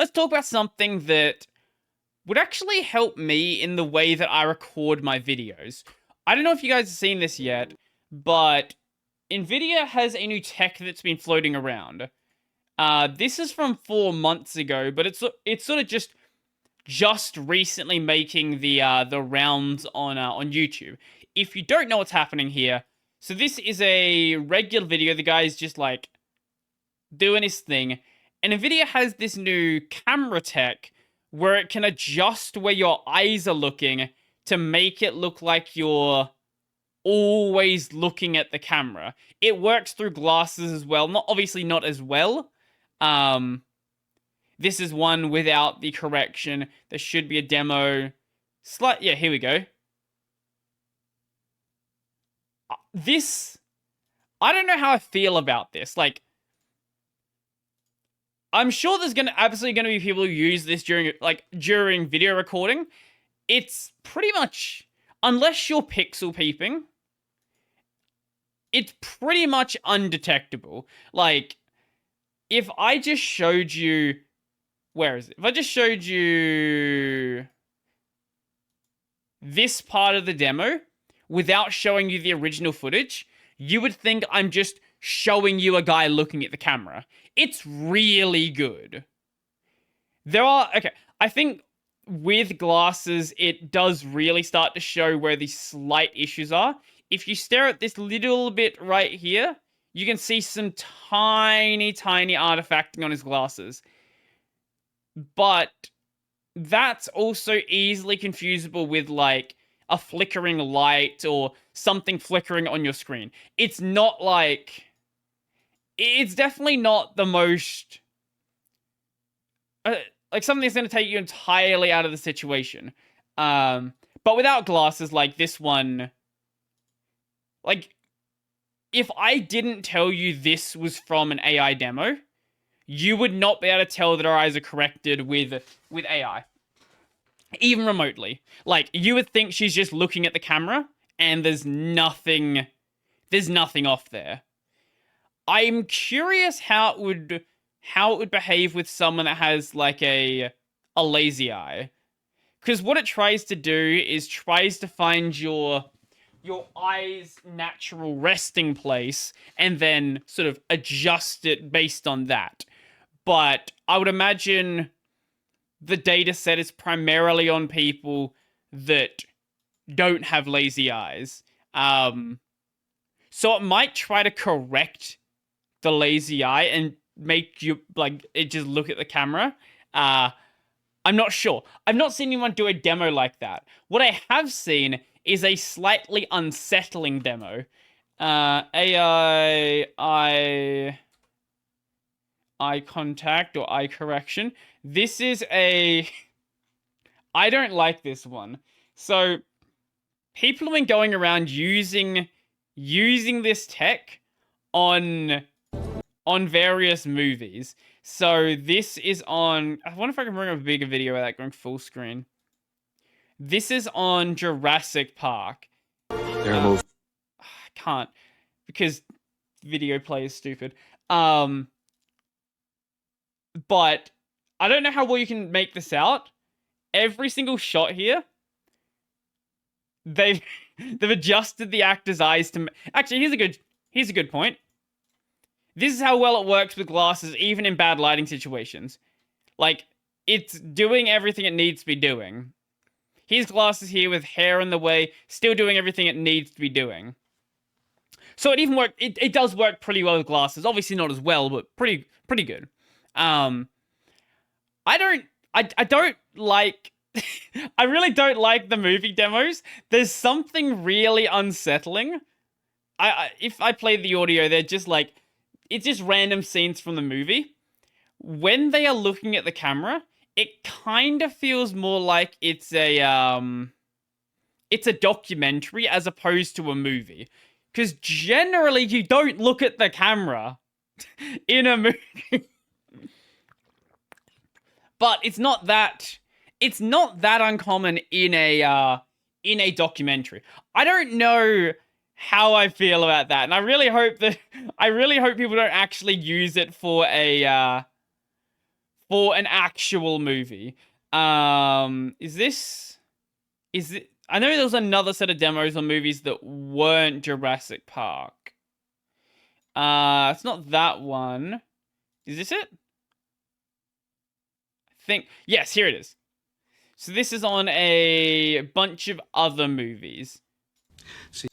let's talk about something that would actually help me in the way that I record my videos. I don't know if you guys have seen this yet, but Nvidia has a new tech that's been floating around. This is from 4 months ago, but it's sort of just recently making the rounds on YouTube. If you don't know what's happening here, so this is a regular video. The guy's just like doing his thing, and Nvidia has this new camera tech where it can adjust where your eyes are looking to make it look like you're always looking at the camera. It works through glasses as well. Obviously not as well. This is one without the correction. There should be a demo. Yeah, here we go. I don't know how I feel about this. Like, I'm sure there's absolutely gonna be people who use this during video recording. It's pretty much, unless you're pixel peeping, it's pretty much undetectable. Like, if I just showed you, where is it? If I just showed you this part of the demo without showing you the original footage, you would think I'm just showing you a guy looking at the camera. It's really good. Okay, I think with glasses, it does really start to show where the slight issues are. If you stare at this little bit right here, you can see some tiny artifacting on his glasses. But that's also easily confusable with, like, a flickering light or something flickering on your screen. It's not like... It's definitely not the most... like, something that's going to take you entirely out of the situation. But without glasses, like this one... Like, if I didn't tell you this was from an AI demo, you would not be able to tell that our eyes are corrected with AI. Even remotely. Like, you would think she's just looking at the camera, and there's nothing off there. I'm curious how it would behave with someone that has, like, a lazy eye. Because what it tries to do is tries to find your eye's natural resting place and then sort of adjust it based on that. But I would imagine the data set is primarily on people that don't have lazy eyes. So it might try to correct the lazy eye and make you, like, it just look at the camera. I'm not sure. I've not seen anyone do a demo like that. What I have seen is a slightly unsettling demo. AI eye contact or eye correction. This is a... I don't like this one. So, people have been going around using this tech on various movies. So, this is on... I wonder if I can bring up a bigger video without going full screen. This is on Jurassic Park. I can't, because video play is stupid. But I don't know how well you can make this out. Every single shot here, they've adjusted the actor's eyes to... Actually, here's a good point. This is how well it works with glasses, even in bad lighting situations. Like, it's doing everything it needs to be doing. Here's glasses here with hair in the way, still doing everything it needs to be doing. So it does work pretty well with glasses. Obviously not as well, but pretty good. I don't like... I really don't like the movie demos. There's something really unsettling. If I play the audio, they're just like... It's just random scenes from the movie. When they are looking at the camera, it kind of feels more like it's a documentary as opposed to a movie. Because generally, you don't look at the camera in a movie. But it's not that uncommon in a documentary. I don't know how I feel about that, and I really hope people don't actually use it for for an actual movie. Is this? Is it? I know there was another set of demos on movies that weren't Jurassic Park. It's not that one. Is this it? I think yes. Here it is. So this is on a bunch of other movies. See.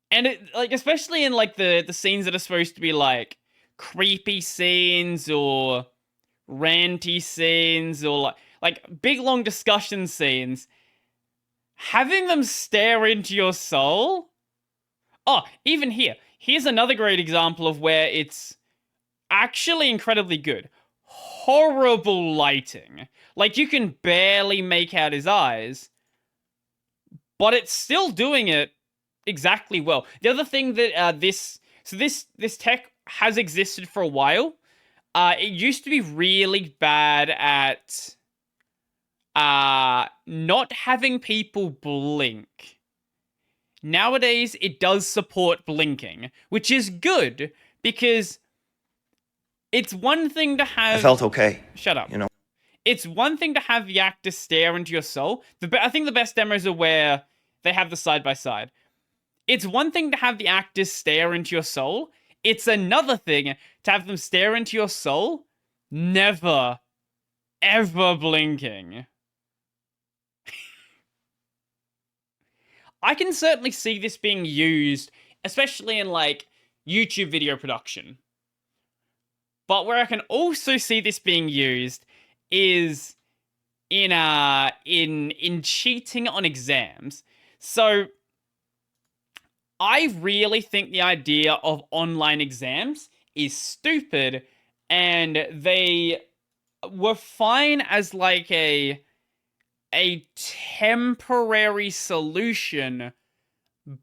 And it, like, especially in like the scenes that are supposed to be like creepy scenes or ranty scenes or like big long discussion scenes, having them stare into your soul. Oh, even here. Here's another great example of where it's actually incredibly good. Horrible lighting. Like you can barely make out his eyes, but it's still doing it exactly well. The other thing that this tech has existed for a while. It used to be really bad at not having people blink. Nowadays, it does support blinking, which is good because it's one thing to have. I felt okay. Shut up. You know. It's one thing to have the actor stare into your soul. I think the best demos are where they have the side by side. It's one thing to have the actors stare into your soul. It's another thing to have them stare into your soul, never, ever blinking. I can certainly see this being used, especially in like YouTube video production. But where I can also see this being used is in cheating on exams. So I really think the idea of online exams is stupid, and they were fine as like a temporary solution,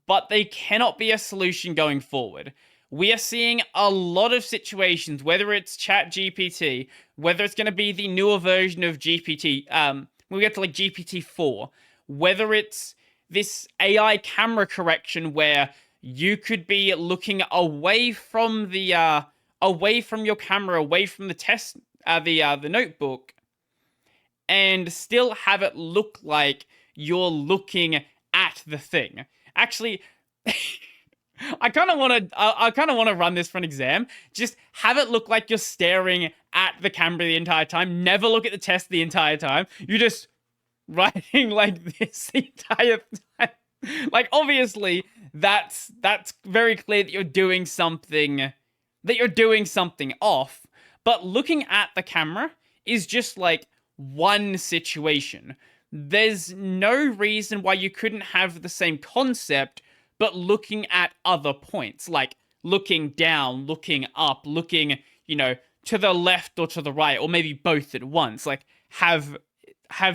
but they cannot be a solution going forward. We are seeing a lot of situations, whether it's ChatGPT, whether it's going to be the newer version of GPT, when we get to like GPT-4, whether it's this AI camera correction where you could be looking away from the away from your camera, away from the test, the notebook, and still have it look like you're looking at the thing. Actually, I kind of want to run this for an exam. Just have it look like you're staring at the camera the entire time. Never look at the test the entire time. You just writing like this the entire time. Like obviously that's very clear that you're doing something off, but looking at the camera is just like one situation. There's no reason why you couldn't have the same concept but looking at other points, like looking down, looking up, looking, to the left or to the right, or maybe both at once. Like have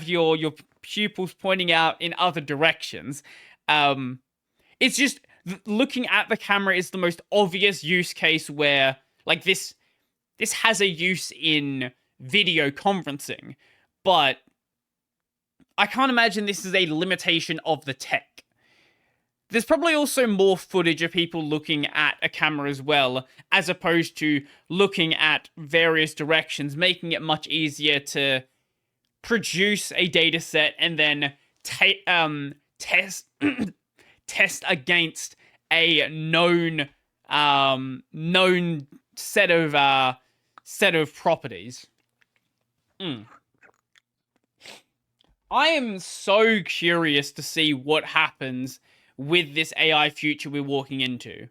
your pupils pointing out in other directions. It's just looking at the camera is the most obvious use case where like this has a use in video conferencing, but I can't imagine this is a limitation of the tech. There's probably also more footage of people looking at a camera as well, as opposed to looking at various directions, making it much easier to produce a data set and then test test against a known set of properties. I am so curious to see what happens with this AI future we're walking into.